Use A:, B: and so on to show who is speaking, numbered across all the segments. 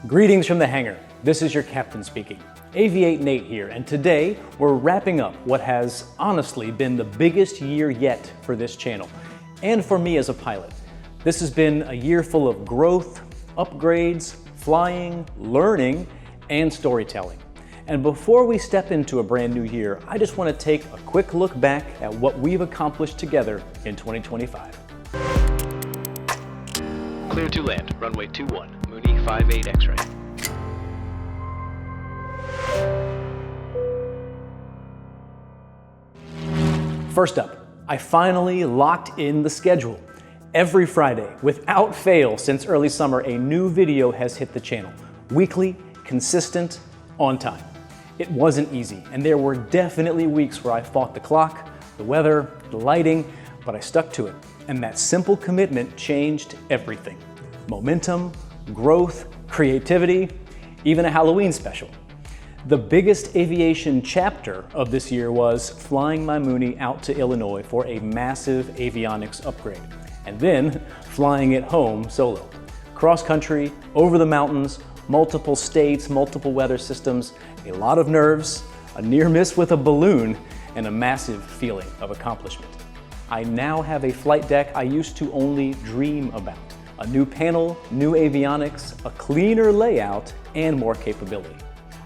A: Greetings from the hangar. This is your captain speaking. Aviate Nate here, and today we're wrapping up what has honestly been the biggest year yet for this channel, and for me as a pilot. This has been a year full of growth, upgrades, flying, learning, and storytelling. And before we step into a brand new year, I just want to take a quick look back at what we've accomplished together in 2025.
B: Clear to land, runway 21, Mooney 58 X-ray.
A: First up, I finally locked in the schedule. Every Friday, without fail since early summer, a new video has hit the channel. Weekly, consistent, on time. It wasn't easy, and there were definitely weeks where I fought the clock, the weather, the lighting, but I stuck to it. And that simple commitment changed everything. Momentum, growth, creativity, even a Halloween special. The biggest aviation chapter of this year was flying my Mooney out to Illinois for a massive avionics upgrade, and then flying it home solo. Cross country, over the mountains, multiple states, multiple weather systems, a lot of nerves, a near miss with a balloon, and a massive feeling of accomplishment. I now have a flight deck I used to only dream about. A new panel, new avionics, a cleaner layout, and more capability.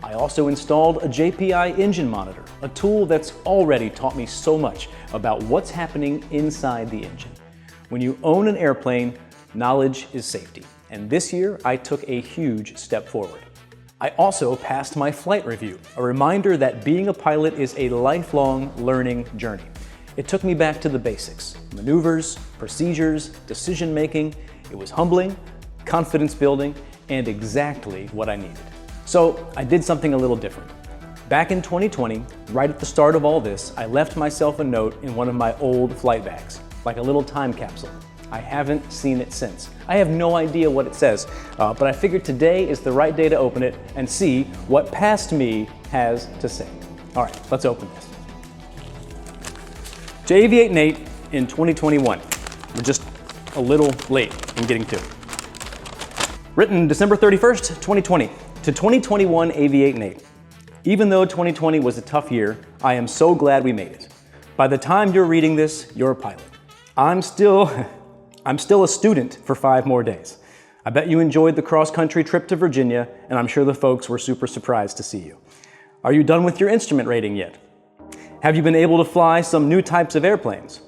A: I also installed a JPI engine monitor, a tool that's already taught me so much about what's happening inside the engine. When you own an airplane, knowledge is safety. And this year, I took a huge step forward. I also passed my flight review, a reminder that being a pilot is a lifelong learning journey. It took me back to the basics, maneuvers, procedures, decision-making. It was humbling, confidence building, and exactly what I needed. So I did something a little different. Back in 2020, right at the start of all this, I left myself a note in one of my old flight bags, like a little time capsule. I haven't seen it since. I have no idea what it says, but I figured today is the right day to open it and see what past me has to say. All right, let's open this. To Aviate Nate in 2021. We're just a little late in getting to it. Written December 31st, 2020. To 2021 Aviate Nate. Even though 2020 was a tough year, I am so glad we made it. By the time you're reading this, you're a pilot. I'm still a student for 5 more days. I bet you enjoyed the cross-country trip to Virginia, and I'm sure the folks were super surprised to see you. Are you done with your instrument rating yet? Have you been able to fly some new types of airplanes?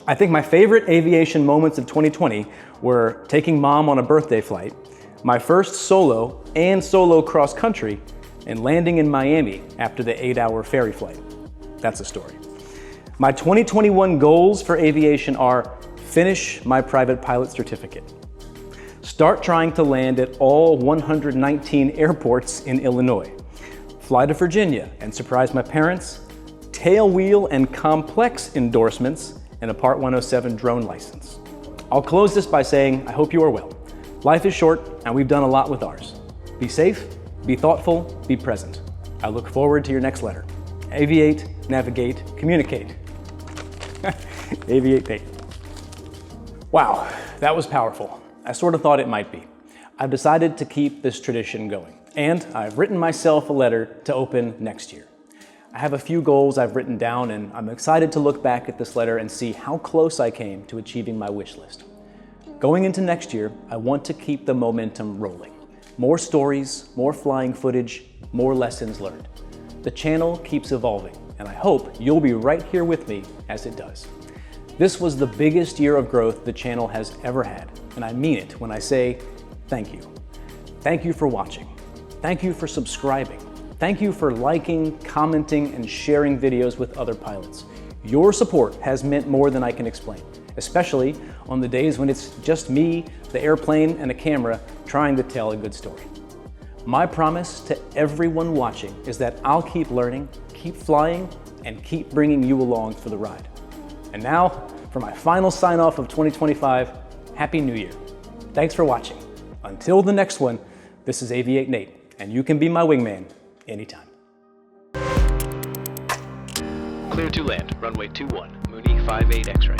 A: I think my favorite aviation moments of 2020 were taking mom on a birthday flight, my first solo cross-country, and landing in Miami after the 8-hour ferry flight. That's a story. My 2021 goals for aviation are: finish my private pilot certificate, start trying to land at all 119 airports in Illinois, fly to Virginia and surprise my parents, tailwheel and complex endorsements, and a Part 107 drone license. I'll close this by saying I hope you are well. Life is short, and we've done a lot with ours. Be safe, be thoughtful, be present. I look forward to your next letter. Aviate, navigate, communicate. Aviate Nate. Wow, that was powerful. I sort of thought it might be. I've decided to keep this tradition going, and I've written myself a letter to open next year. I have a few goals I've written down, and I'm excited to look back at this letter and see how close I came to achieving my wish list. Going into next year, I want to keep the momentum rolling. More stories, more flying footage, more lessons learned. The channel keeps evolving, and I hope you'll be right here with me as it does. This was the biggest year of growth the channel has ever had, and I mean it when I say thank you. Thank you for watching. Thank you for subscribing. Thank you for liking, commenting, and sharing videos with other pilots. Your support has meant more than I can explain, especially on the days when it's just me, the airplane, and a camera trying to tell a good story. My promise to everyone watching is that I'll keep learning, keep flying, and keep bringing you along for the ride. And now, for my final sign-off of 2025, Happy New Year. Thanks for watching. Until the next one, this is Aviate Nate, and you can be my wingman anytime.
B: Clear to land, runway 21, Mooney 58 X-ray.